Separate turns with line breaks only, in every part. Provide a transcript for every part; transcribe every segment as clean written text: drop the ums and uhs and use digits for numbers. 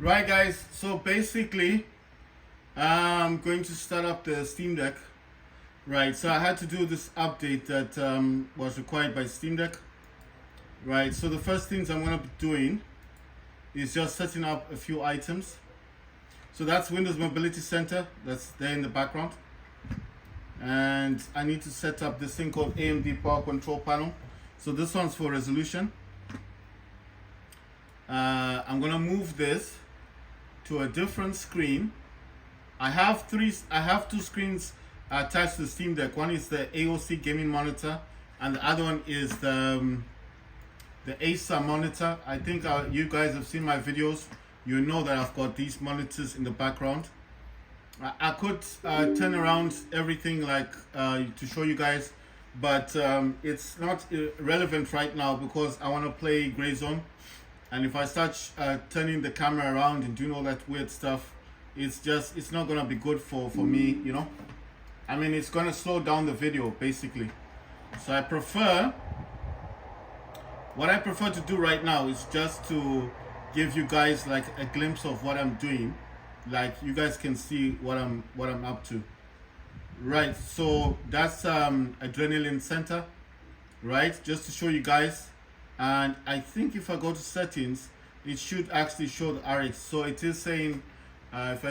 Right, guys, so basically I'm going to start up the Steam Deck. Right, so I had to do this update that was required by Steam Deck. Right, so the first things I'm going to be doing is just setting up a few items. So that's Windows Mobility Center, that's there in the background. And I need to set up this thing called AMD Power Control Panel. So this one's for resolution. I'm going to move this to a different screen. I have two screens attached to the Steam Deck. One is the AOC gaming monitor, and the other one is the Acer monitor. I think you guys have seen my videos. You know that I've got these monitors in the background. I could turn around everything like to show you guys, but it's not relevant right now because I want to play Gray Zone. And if I start turning the camera around and doing all that weird stuff, it's not gonna be good for me, you know. I mean, it's gonna slow down the video basically. So what I prefer to do right now is just to give you guys like a glimpse of what I'm doing, like you guys can see what I'm up to. Right, so that's Adrenaline Center, right, just to show you guys. And I think if I go to settings, it should actually show the RX. So it is saying, if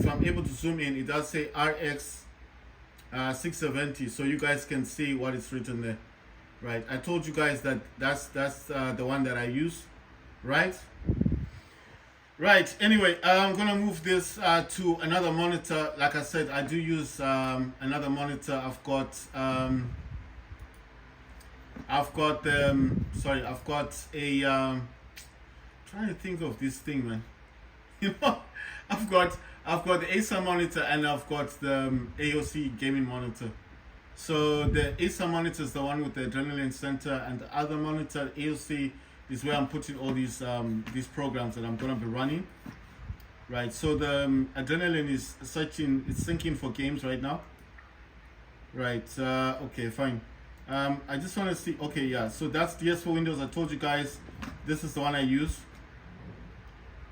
I'm able to zoom in, it does say RX 670. So you guys can see what is written there, right? I told you guys that that's the one that I use, right? Right. Anyway, I'm gonna move this to another monitor. Like I said, I do use another monitor. I've got a trying to think of this thing, man. You know, I've got the Acer monitor and I've got the AOC gaming monitor. So the Acer monitor is the one with the Adrenaline Center, and the other monitor, AOC, is where I'm putting all these programs that I'm gonna be running. Right. So the Adrenaline is it's syncing for games right now. Right. Okay. Fine. I just want to see. Okay, yeah. So that's DS4 Windows. I told you guys this is the one I use.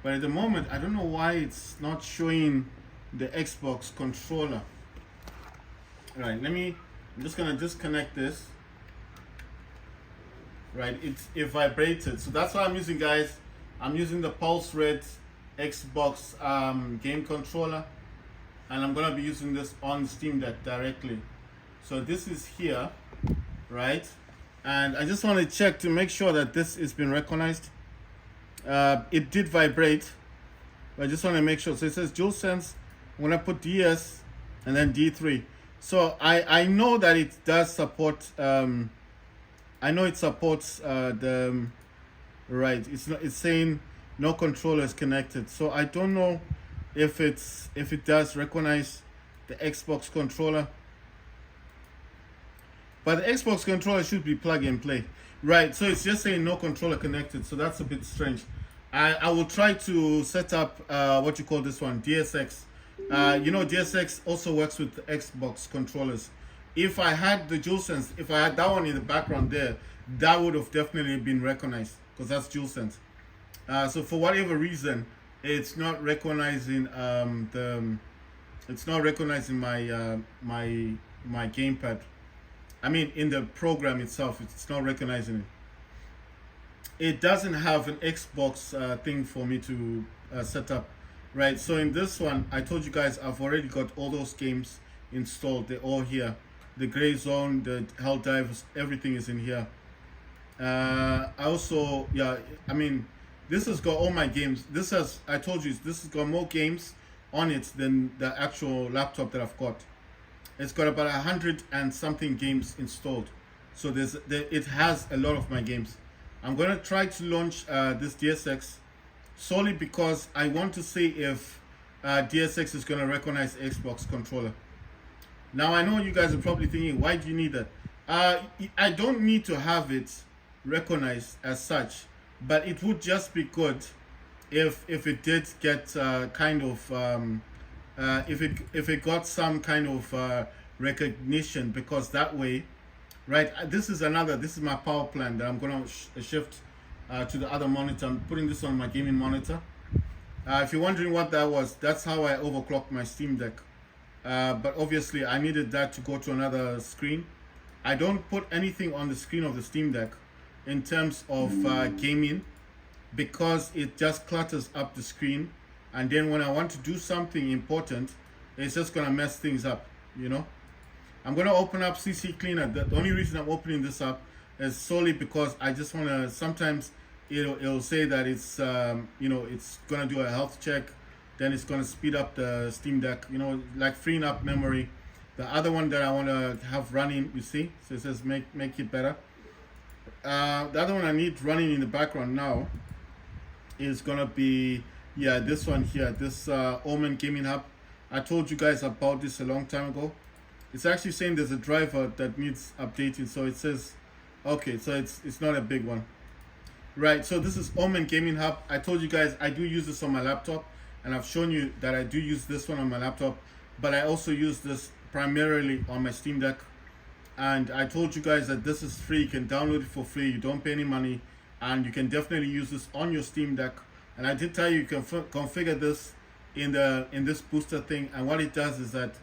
But at the moment, I don't know why it's not showing the Xbox controller. All right, I'm just gonna disconnect this. Right, it vibrated. So that's what I'm using, guys. I'm using the Pulse Red Xbox game controller, and I'm gonna be using this on Steam Deck directly. So this is here, right? And I just want to check to make sure that this has been recognized. It did vibrate, but I just want to make sure. So it says DualSense. I'm gonna put DS and then D3. So I know that it does support. I know it supports the right. It's saying no controller is connected. So I don't know if it does recognize the Xbox controller. But the Xbox controller should be plug and play. Right, so it's just saying no controller connected, so that's a bit strange. I will try to set up what you call this one, DSX. You know, DSX also works with the Xbox controllers. If I had the DualSense, if I had that one in the background there, that would have definitely been recognized, because that's DualSense. So for whatever reason, it's not recognizing my gamepad. I mean, in the program itself, it's not recognizing it. It doesn't have an Xbox thing for me to set up, right? So in this one, I told you guys I've already got all those games installed. They're all here. The Gray Zone, the Helldivers, everything is in here. I also, yeah, I mean, this has got all my games. I told you, this has got more games on it than the actual laptop that I've got. It's got about 100 and something games installed, so it has a lot of my games. I'm gonna try to launch this DSX solely because I want to see if DSX is gonna recognize Xbox controller. Now I know you guys are probably thinking, why do you need that? I don't need to have it recognized as such, but it would just be good if it did get kind of if it got some kind of recognition, because that way, right, this is my power plan that I'm gonna shift to the other monitor. I'm putting this on my gaming monitor, If you're wondering what that was, that's how I overclocked my Steam Deck. But obviously I needed that to go to another screen. I don't put anything on the screen of the Steam Deck in terms of gaming, because it just clutters up the screen, and then when I want to do something important, it's just gonna mess things up, you know. I'm gonna open up CC Cleaner. The only reason I'm opening this up is solely because I just wanna, sometimes it'll say that it's you know, it's gonna do a health check, then it's gonna speed up the Steam Deck, you know, like freeing up memory. The other one that I want to have running, you see, so it says make it better. The other one I need running in the background now is gonna be, yeah, this one here, this Omen Gaming Hub. I told you guys about this a long time ago. It's actually saying there's a driver that needs updating, so it says, okay, so it's not a big one. Right, so this is Omen Gaming Hub. I told you guys I do use this on my laptop, and I've shown you that I do use this one on my laptop, but I also use this primarily on my Steam Deck. And I told you guys that this is free. You can download it for free. You don't pay any money, and you can definitely use this on your Steam Deck. And I did tell you can configure this in this booster thing. And what it does is that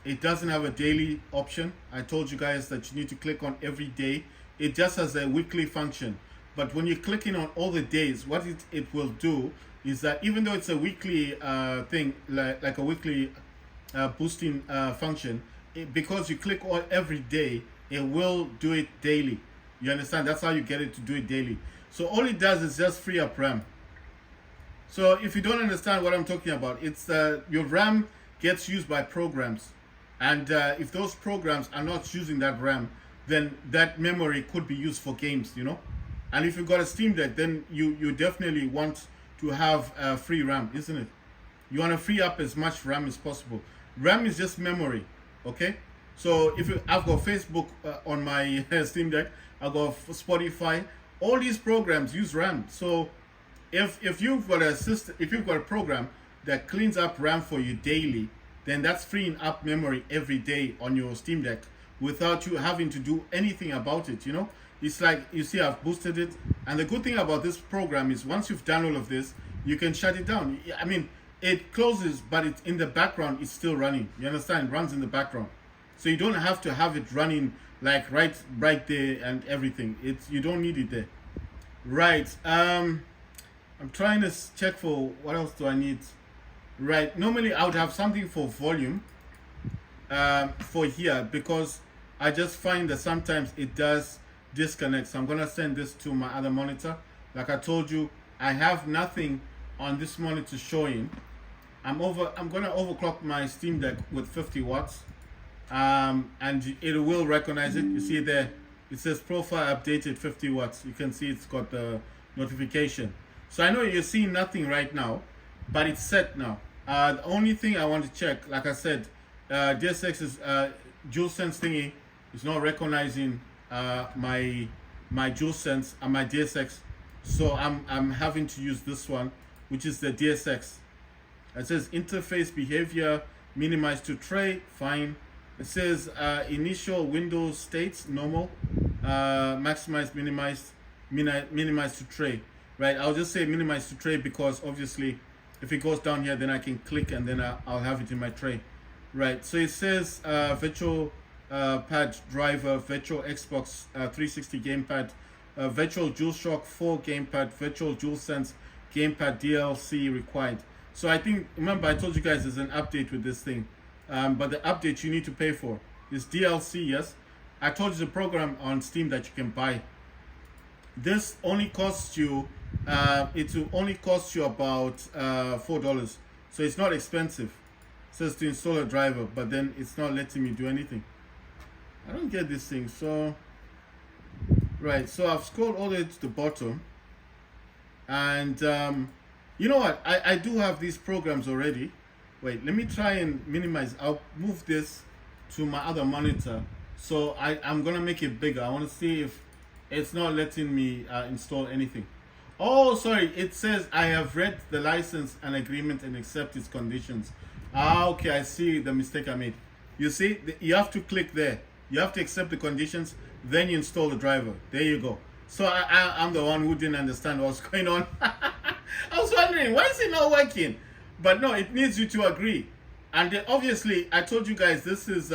it doesn't have a daily option. I told you guys that you need to click on every day. It just has a weekly function. But when you're clicking on all the days, what it will do is that even though it's a weekly thing, like a weekly boosting function, because you click on every day, it will do it daily. You understand? That's how you get it to do it daily. So all it does is just free up RAM. So if you don't understand what I'm talking about, it's your RAM gets used by programs, and if those programs are not using that RAM, then that memory could be used for games, you know. And if you've got a Steam Deck, then you definitely want to have free RAM, isn't it? You want to free up as much RAM as possible. RAM is just memory, okay? So I've got Facebook on my Steam Deck, I've got Spotify. All these programs use RAM. So if you've got a program that cleans up RAM for you daily, then that's freeing up memory every day on your Steam Deck without you having to do anything about it, you know? It's like, you see, I've boosted it. And the good thing about this program is once you've done all of this, you can shut it down. I mean, it closes, but it's in the background, it's still running. You understand? It runs in the background. So you don't have to have it running like right there and everything. You don't need it there. Right. I'm trying to check for what else do I need. Right. Normally I would have something for volume for here, because I just find that sometimes it does disconnect. So I'm gonna send this to my other monitor. Like I told you, I have nothing on this monitor showing. I'm gonna overclock my Steam Deck with 50 watts, and it will recognize it. You see there, it says profile updated 50 watts. You can see it's got the notification. So I know you're seeing nothing right now, but it's set now. The only thing I want to check, like I said, DSX is DualSense thingy is not recognizing my DualSense and my DSX, so I'm having to use this one, which is the DSX. It says interface behavior minimized to tray, fine. It says initial Windows states normal, maximize minimized to tray. Right, I'll just say minimize to tray because obviously if it goes down here, then I can click and then I'll have it in my tray. Right, so it says virtual pad driver, virtual Xbox 360 gamepad, virtual DualShock 4 gamepad, virtual DualSense gamepad DLC required. So I think, remember I told you guys there's an update with this thing, but the update you need to pay for is DLC. Yes, I told you the program on Steam that you can buy. This only costs you it will only cost you about $4, so it's not expensive. It says to install a driver, but then it's not letting me do anything. I don't get this thing. So right, so I've scrolled all the way to the bottom, and you know what, I do have these programs already. Wait, let me try and minimize. I'll move this to my other monitor, so I'm gonna make it bigger. I want to see if it's not letting me install anything. Oh, sorry, it says I have read the license and agreement and accept its conditions. Okay, I see the mistake I made. You see, you have to click there. You have to accept the conditions, then you install the driver. There you go. So I'm the one who didn't understand what's going on. I was wondering, why is it not working? But no, it needs you to agree. And then obviously, I told you guys this is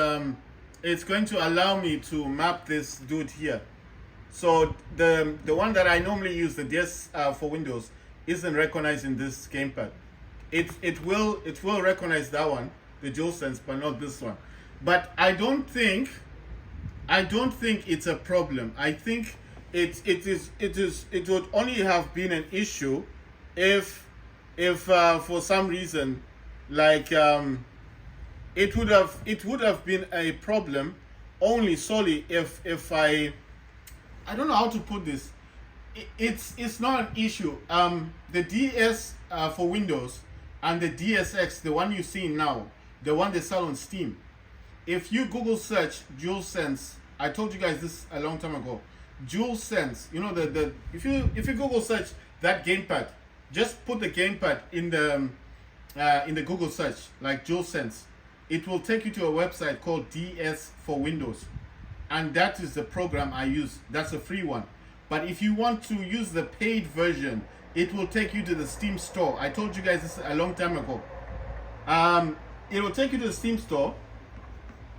it's going to allow me to map this dude here. So the one that I normally use, the DS for Windows, isn't recognizing this gamepad. It will recognize that one, the DualSense, but not this one. But I don't think it's a problem. I think it would only have been an issue if for some reason, like it would have been a problem only solely if I don't know how to put this. It's not an issue. The DS for Windows and the DSX, the one you see now, the one they sell on Steam. If you Google search DualSense, I told you guys this a long time ago. DualSense, you know the if you Google search that gamepad, just put the gamepad in the Google search like DualSense. It will take you to a website called DS for Windows, and that is the program I use. That's a free one. But if you want to use the paid version, it will take you to the Steam store. I told you guys this a long time ago. It will take you to the Steam store,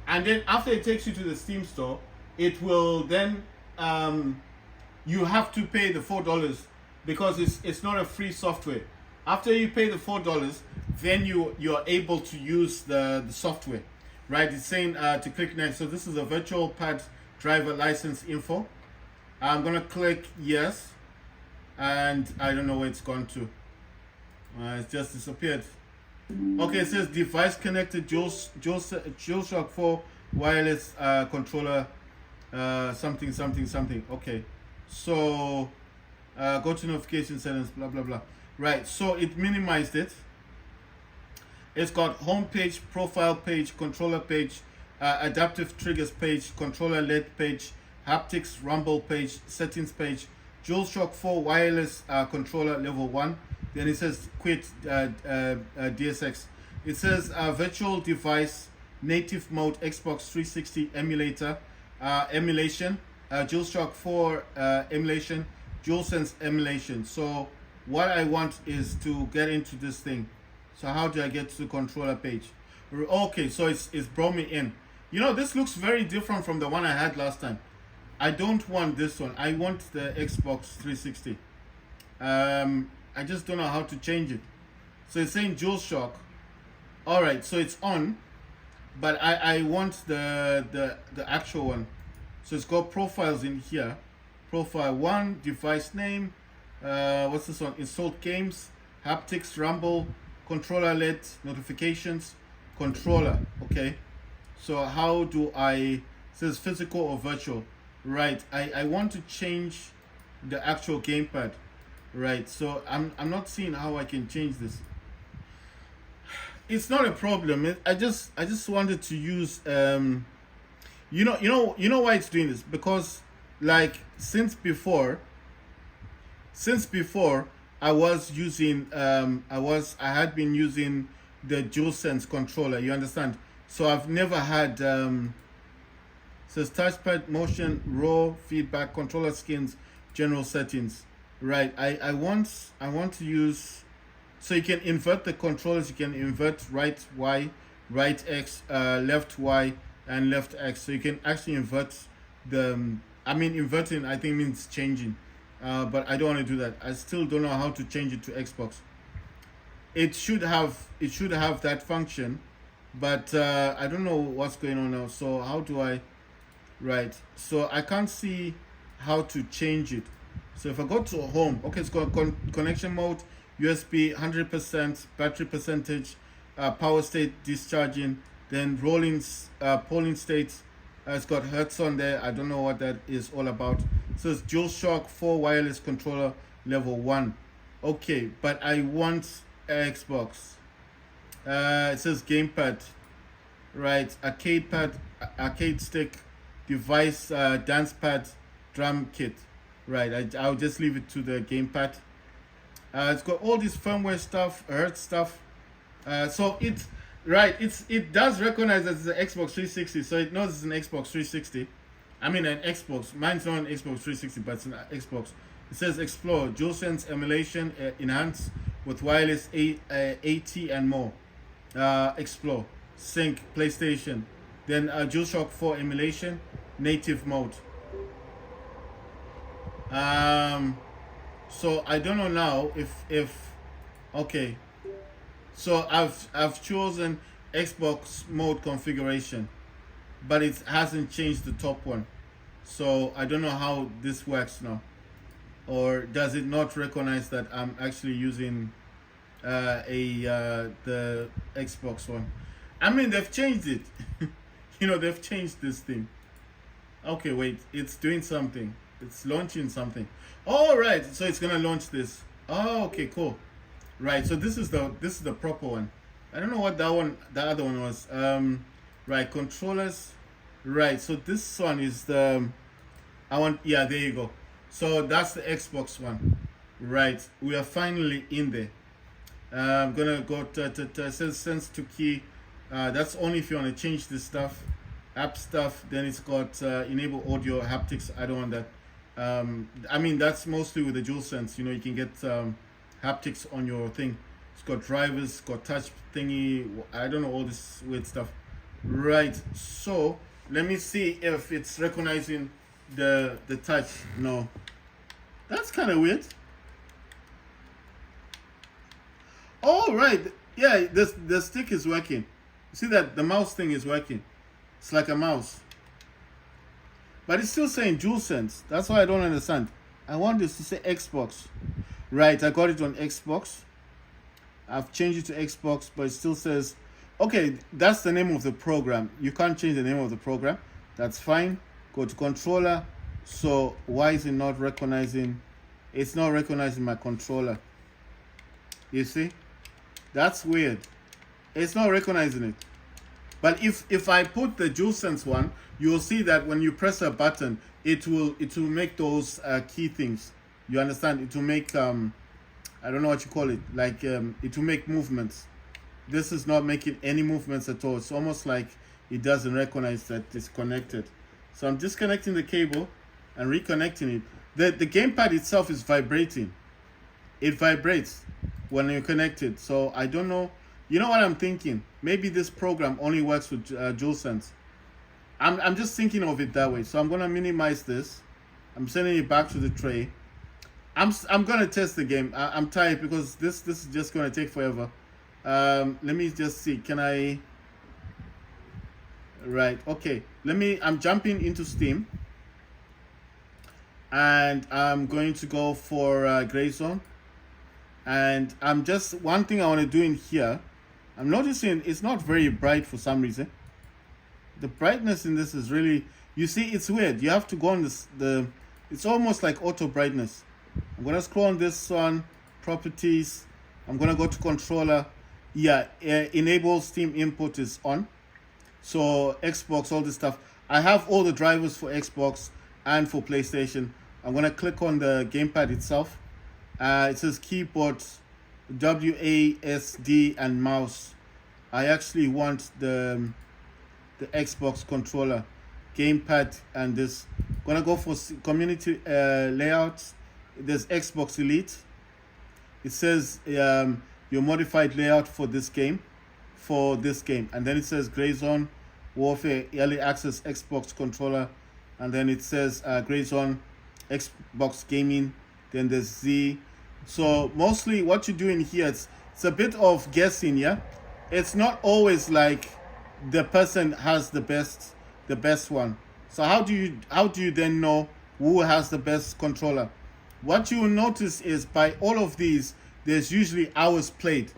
and then after it takes you to the Steam store, it will then you have to pay the $4 because it's not a free software. After you pay the $4, then you're able to use the software, right? It's saying to click next. So this is a virtual pad driver license info. I'm gonna click yes, and I don't know where it's gone to. It's just disappeared. Okay, it says device connected DualShock 4 wireless controller something. Okay, so go to notification settings, blah blah blah. Right, so it minimized it. It's got home page, profile page, controller page, adaptive triggers page, controller LED page, haptics rumble page, settings page, DualShock 4 wireless controller level 1. Then it says quit DSX. It says virtual device, native mode, Xbox 360 emulator, emulation, DualShock 4 emulation, DualSense emulation. So what I want is to get into this thing. So how do I get to the controller page? Okay, so it's brought me in. You know, this looks very different from the one I had last time. I don't want this one. I want the Xbox 360. I just don't know how to change it. So it's saying DualShock. All right, so it's on, but I want the actual one. So it's got profiles in here. Profile 1, device name. What's this one? Installed games, haptics, rumble, controller LED, notifications, controller. Okay. So how do I? It says physical or virtual. Right. I want to change the actual gamepad. Right. So I'm not seeing how I can change this. It's not a problem. I just wanted to use you know why it's doing this, because like since before I was using I had been using the DualSense controller, you understand? So I've never had says touchpad, motion, raw feedback, controller skins, general settings. Right. I want to use, so you can invert the controllers. You can invert right Y, right X, left Y, and left X. So you can actually invert the inverting I think means changing, but I don't want to do that. I still don't know how to change it to Xbox. It should have that function, but I don't know what's going on now. So how do I? Right. So I can't see how to change it. So if I go to home, okay, it's got connection mode, USB 100%, battery percentage, power state discharging, then rolling polling states. It's got hertz on there. I don't know what that is all about. So it's DualShock 4 wireless controller level 1. Okay, but I want Xbox. It says gamepad, right? Arcade pad, arcade stick, device, dance pad, drum kit. Right, I'll just leave it to the gamepad. It's got all this firmware stuff, hertz stuff. So it does recognize that it's an Xbox 360, so it knows it's an Xbox 360. I mean an Xbox. Mine's not an Xbox 360, but it's an Xbox. It says explore DualSense emulation enhanced with wireless AT and more. Explore sync PlayStation, then DualShock 4 emulation native mode. So I don't know now if okay. So I've chosen Xbox mode configuration, but it hasn't changed the top one. So I don't know how this works now, or does it not recognize that I'm actually using the Xbox one? I mean, they've changed it. They've changed this thing. Okay, wait, it's doing something. It's launching something. All right, so it's gonna launch this. Oh, okay, cool. Right, so this is the proper one. I don't know what the other one was. Right, controllers. Right, so this one is yeah, there you go. So that's the Xbox one. Right, we are finally in there. I'm gonna go to says sense to key. That's only if you want to change this stuff, app stuff. Then it's got enable audio haptics. I don't want that. I mean, that's mostly with the DualSense. You can get haptics on your thing. It's got drivers, it's got touch thingy. I don't know, all this weird stuff. Right. So let me see if it's recognizing the touch. No, that's kind of weird. All right. Yeah, the stick is working. See that the mouse thing is working. It's like a mouse. But it's still saying DualSense. That's why I don't understand. I want this to say Xbox. Right, I got it on Xbox. I've changed it to Xbox, but it still says, okay, that's the name of the program. You can't change the name of the program. That's fine. Go to controller. So why is it not recognizing? It's not recognizing my controller. You see? That's weird. It's not recognizing it. But if I put the DualSense one, you'll see that when you press a button, it will make those key things. You understand? It will make I don't know what you call it. Like it will make movements. This is not making any movements at all. It's almost like it doesn't recognize that it's connected. So I'm disconnecting the cable and reconnecting it. The gamepad itself is vibrating. It vibrates when you connect it. So I don't know. You know what I'm thinking? Maybe this program only works with DualSense. I'm just thinking of it that way. So I'm gonna minimize this. I'm sending it back to the tray. I'm gonna test the game. I'm tired because this is just gonna take forever. Let me just see. Can I? Right. Okay. I'm jumping into Steam, and I'm going to go for Gray Zone. And one thing I want to do in here. I'm noticing it's not very bright for some reason. The brightness in this is really, you see, it's weird. You have to go on it's almost like auto brightness. I'm going to scroll on this one, properties. I'm going to go to controller. Yeah, enable Steam input is on. So Xbox, all this stuff. I have all the drivers for Xbox and for PlayStation. I'm going to click on the gamepad itself. It says keyboard, WASD and mouse. I actually want the Xbox controller, gamepad, and this. Gonna go for community layout. There's Xbox Elite. It says your modified layout for this game, and then it says Gray Zone, Warfare, Early Access Xbox controller, and then it says Gray Zone, Xbox Gaming. Then there's Z. So mostly what you're doing here, it's a bit of guessing, yeah? It's not always like the person has the best one. So how do you then know who has the best controller? What you will notice is by all of these, there's usually hours played,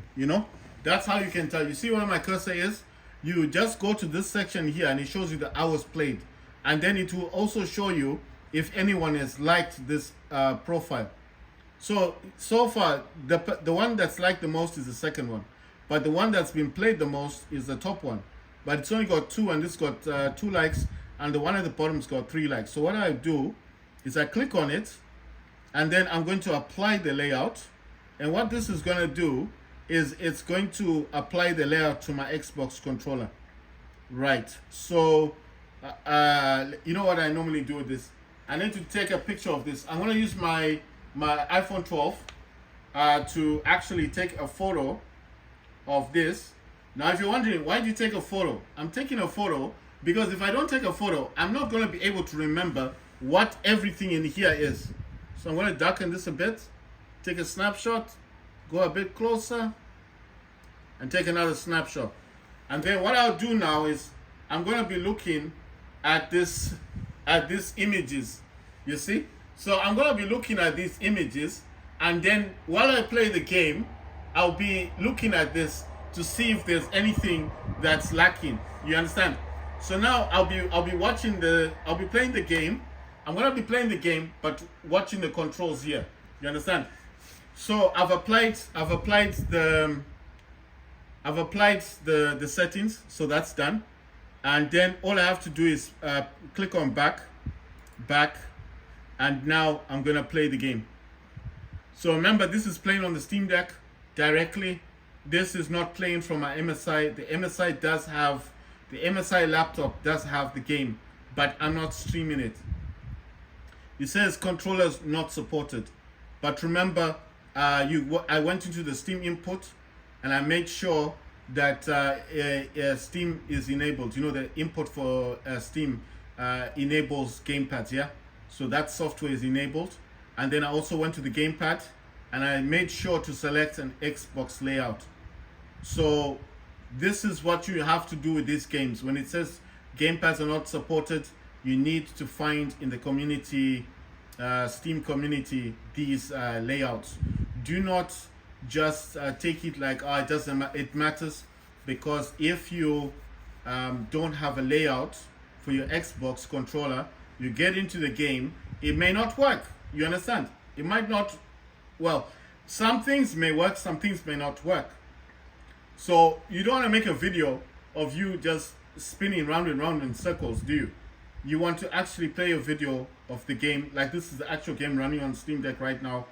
That's how you can tell. You see where my cursor is? You just go to this section here and it shows you the hours played. And then it will also show you if anyone has liked this profile. So far, the one that's liked the most is the second one. But the one that's been played the most is the top one. But it's only got 2, and this got 2 likes, and the one at the bottom's got 3 likes. So what I do is I click on it, and then I'm going to apply the layout. And what this is going to do is it's going to apply the layout to my Xbox controller. Right. So, you know what I normally do with this? I need to take a picture of this. I'm going to use my my iPhone 12 to actually take a photo of this. Now, if you're wondering, why do you take a photo? I'm taking a photo because if I don't take a photo, I'm not going to be able to remember what everything in here is. So I'm going to darken this a bit, take a snapshot, go a bit closer, and take another snapshot. And then what I'll do now is I'm going to be looking at these images, you see? So I'm going to be looking at these images, and then while I play the game, I'll be looking at this to see if there's anything that's lacking. You understand? So now I'll be playing the game. I'm going to be playing the game, but watching the controls here. You understand? So I've applied the settings, so that's done. And then all I have to do is click on back, and now I'm gonna play the game. So remember, this is playing on the Steam Deck directly. This is not playing from my MSI. The MSI laptop does have the game, but I'm not streaming it. It says controllers not supported, but remember, I went into the Steam input and I made sure that Steam is enabled. You know, the input for Steam enables gamepads, yeah? So that software is enabled. And then I also went to the gamepad and I made sure to select an Xbox layout. So this is what you have to do with these games. When it says gamepads are not supported, you need to find in the community, Steam community, these layouts. Do not just take it like, oh, it doesn't it matters, because if you don't have a layout for your Xbox controller, you get into the game, it may not work. You understand? It might not, well, some things may work, some things may not work. So you don't want to make a video of you just spinning round and round in circles, do you? You want to actually play a video of the game, like this is the actual game running on Steam Deck right now.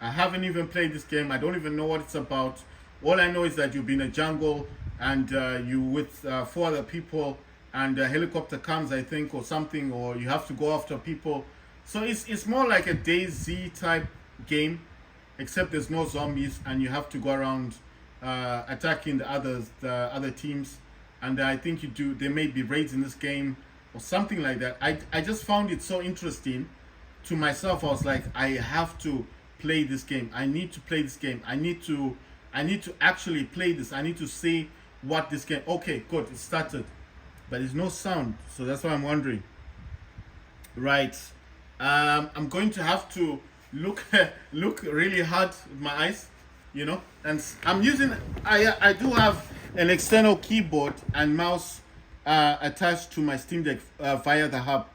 I haven't even played this game. I don't even know what it's about. All I know is that you'll be in a jungle and you with 4 other people, and a helicopter comes, I think, or something, or you have to go after people. So it's more like a DayZ type game, except there's no zombies and you have to go around attacking the other teams. And I think there may be raids in this game or something like that. I just found it so interesting to myself. I was like, I have to play this game. I need to play this game. I need to actually play this. I need to see what this game. Okay, good, it started, but there's no sound, so that's why I'm wondering. Right, I'm going to have to look really hard with my eyes, you know. And I'm using, I do have an external keyboard and mouse attached to my Steam Deck via the hub.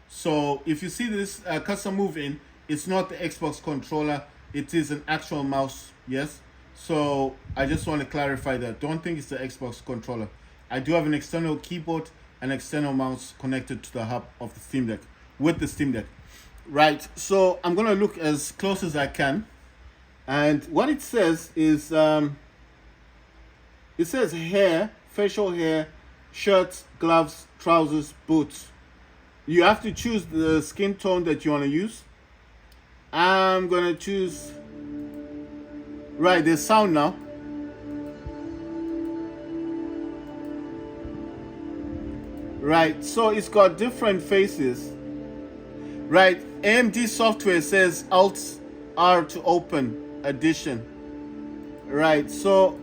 So if you see this cursor moving, it's not the Xbox controller, it is an actual mouse, yes? So I just want to clarify that. Don't think it's the Xbox controller. I do have an external keyboard and external mouse connected to the hub of the Steam Deck, with the Steam Deck. Right, so I'm going to look as close as I can. And what it says is, it says hair, facial hair, shirts, gloves, trousers, boots. You have to choose the skin tone that you want to use. I'm going to choose, right, there's sound now. Right, so it's got different faces. Right, AMD software says Alt R to open edition. Right, so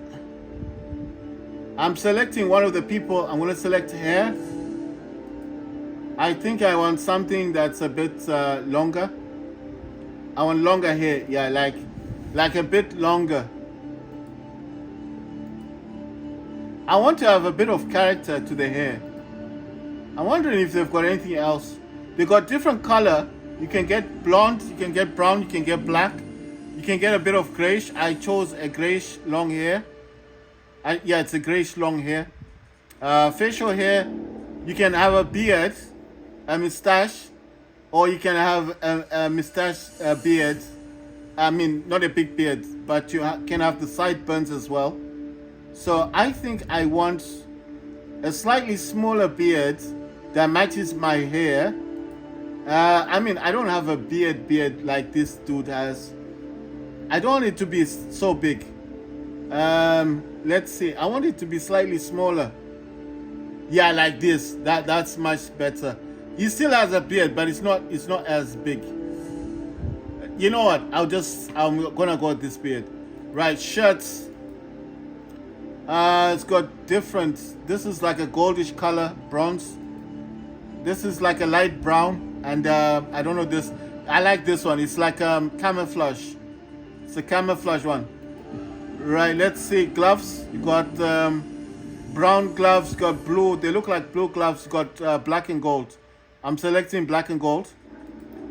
I'm selecting one of the people. I'm going to select hair. I think I want something that's a bit longer. I want longer hair, yeah, like a bit longer. I want to have a bit of character to the hair. I'm wondering if they've got anything else. They got different color. You can get blonde, you can get brown, you can get black. You can get a bit of grayish. I chose a grayish long hair. Yeah, it's a grayish long hair. Facial hair, you can have a beard, a mustache, or you can have a mustache beard. I mean, not a big beard, but you can have the sideburns as well. So I think I want a slightly smaller beard that matches my hair, I mean, I don't have a beard like this dude has. I don't want it to be so big. Let's see. I want it to be slightly smaller. Yeah, like this. That's much better. He still has a beard, but it's not as big. You know what? I'm gonna go with this beard. Right, shirts. It's got different. This is like a goldish color, bronze. This is like a light brown, and I don't know this. I like this one. It's like camouflage. It's a camouflage one. Right. Let's see. Gloves. You got brown gloves. You got blue. They look like blue gloves. You got black and gold. I'm selecting black and gold.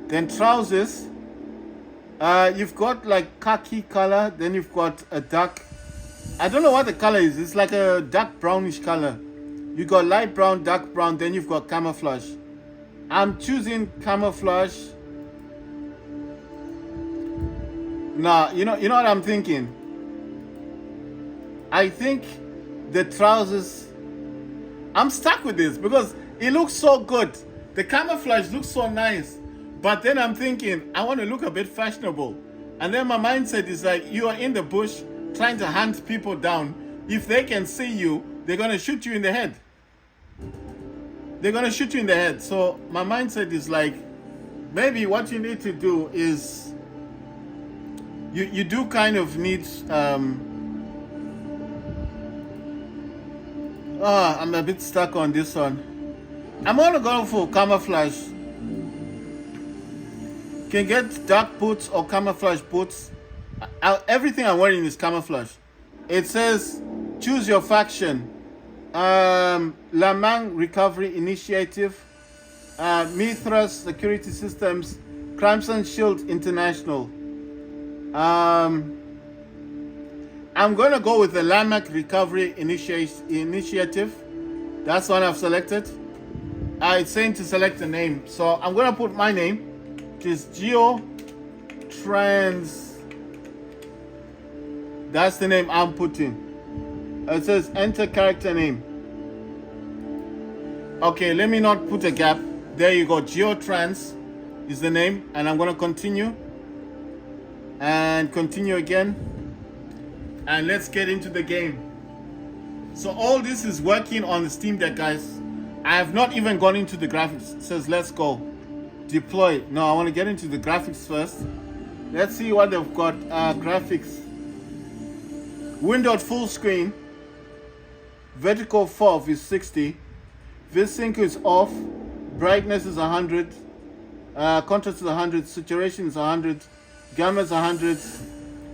Then trousers. You've got like khaki color. Then you've got a dark. I don't know what the color is. It's like a dark brownish color. You got light brown, dark brown, then you've got camouflage. I'm choosing camouflage. Now, you know what I'm thinking? I think the trousers, I'm stuck with this because it looks so good. The camouflage looks so nice. But then I'm thinking, I want to look a bit fashionable. And then my mindset is like, you are in the bush trying to hunt people down. If they can see you, they're going to shoot you in the head. They're going to shoot you in the head. So my mindset is like, maybe what you need to do is, you do kind of need, I'm a bit stuck on this one. I'm going to go for camouflage. Can get dark boots or camouflage boots. Everything I'm wearing is camouflage. It says, choose your faction. Lamang Recovery Initiative, Mithras Security Systems, Crimson Shield International. I'm going to go with the Lamang Recovery Initiative. That's one I've selected. It's saying to select a name. So I'm going to put my name, which is GeoTrans. That's the name I'm putting. It says enter character name. Okay, let me not put a gap. There you go. GeoTrans is the name, and I'm going to continue. And continue again. And let's get into the game. So all this is working on the Steam Deck, guys. I have not even gone into the graphics. It says let's go. Deploy. No, I want to get into the graphics first. Let's see what they've got. Graphics. Windowed full screen. Vertical FOV is 60. VSync is off. Brightness is 100. Contrast is 100. Saturation is 100. Gamma is 100.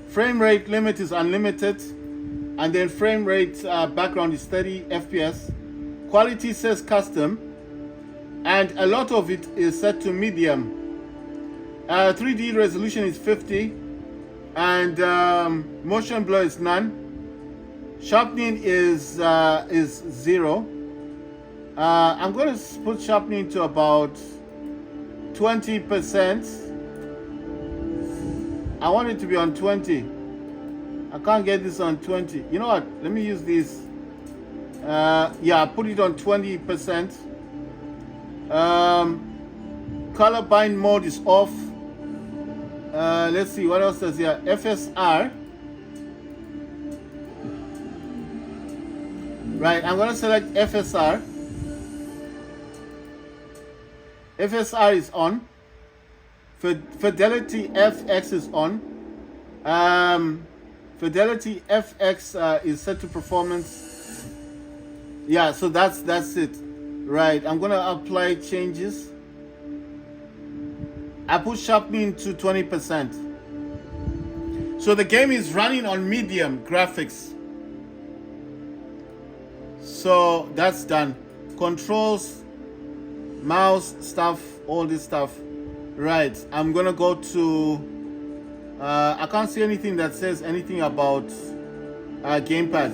Frame rate limit is unlimited. And then frame rate background is 30 FPS. Quality says custom. And a lot of it is set to medium. 3D resolution is 50. And motion blur is none. Sharpening is 0. I'm going to put sharpening to about 20%. I want it to be on 20. I can't get this on 20. You know what? Let me use this. Yeah, put it on 20%. Color bind mode is off. Let's see what else does here. FSR. Right, I'm going to select FSR. FSR is on. Fidelity FX is on. Fidelity FX is set to performance. Yeah, so that's it. Right, I'm going to apply changes. I put sharpening to 20%. So the game is running on medium graphics. So that's done. Controls, mouse stuff, all this stuff. Right, I'm gonna go to I can't see anything that says anything about gamepad.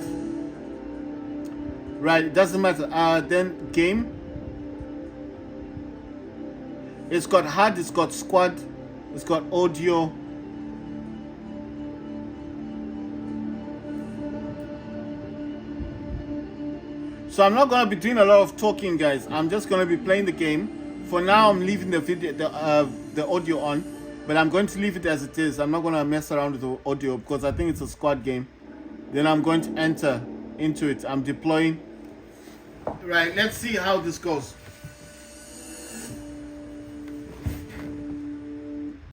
Right, it doesn't matter. Then game. It's got HUD, it's got squad, it's got audio. So I'm not going to be doing a lot of talking, guys. I'm just going to be playing the game For now, I'm leaving the video, the audio on, but I'm going to leave it as it is. I'm not going to mess around with the audio because I think it's a squad game. Then I'm going to enter into it. I'm deploying. Right, let's see how this goes.